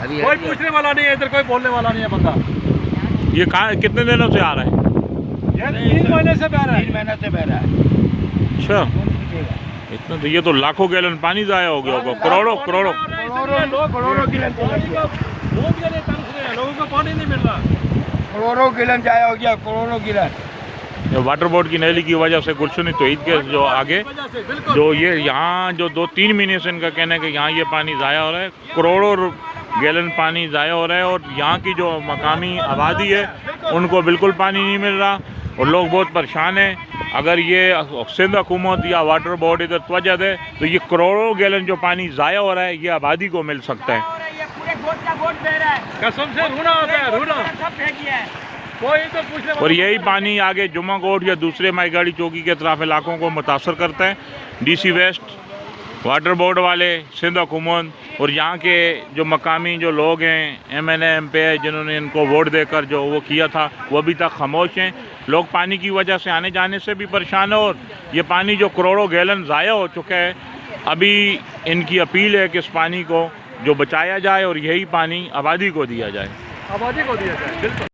कोई पूछने वाला नहीं है, इधर कोई बोलने वाला नहीं है बंदा। ये कहाँ कितने दिनों से आ रहा है? ये 3 महीने से बह रहा है। 3 महीने से बह रहा है। अच्छा, इतना तो ये तो लाखों गैलन पानी जाया हो गया होगा, करोड़ों करोड़ों करोड़ों गिलन लोगों को पानी नहीं मिल रहा, करोड़ों गिलन जाया हो गया, करोड़ों गिलन। वाटर बोर्ड की नहली की वजह से गुलशन तोहीद के जो आगे जो ये यहाँ जो 2-3 महीने से इनका कहना है कि यहाँ ये पानी ज़ाया हो रहा है, करोड़ों गैलन पानी ज़ाया हो रहा है, और यहाँ की जो मकामी आबादी है उनको बिल्कुल पानी नहीं मिल रहा और लोग बहुत परेशान हैं। अगर ये सिंध हुकूमत या वाटर बोर्ड इधर तवज्जो दे तो ये करोड़ों गैलन जो पानी ज़ाया हो रहा है ये आबादी को मिल सकता है। कसम से रूना होता है, रूना कोई तो पूछने और यही पानी आगे जुम्मा कोट या दूसरे माईगाड़ी चौकी के तरफ इलाकों को मुतासर करता है। डीसी वेस्ट, वाटर बोर्ड वाले, सिंध हुकूमत और यहाँ के जो मकामी जो लोग हैं MNA MP जिन्होंने इनको वोट देकर जो वो किया था वो अभी तक खामोश हैं। लोग पानी की वजह से आने जाने से भी परेशान है और ये पानी जो करोड़ों गैलन ज़ाया हो चुका है, अभी इनकी अपील है कि इस पानी को जो बचाया जाए और यही पानी आबादी को दिया जाए। आबादी को दिया जाए, बिल्कुल।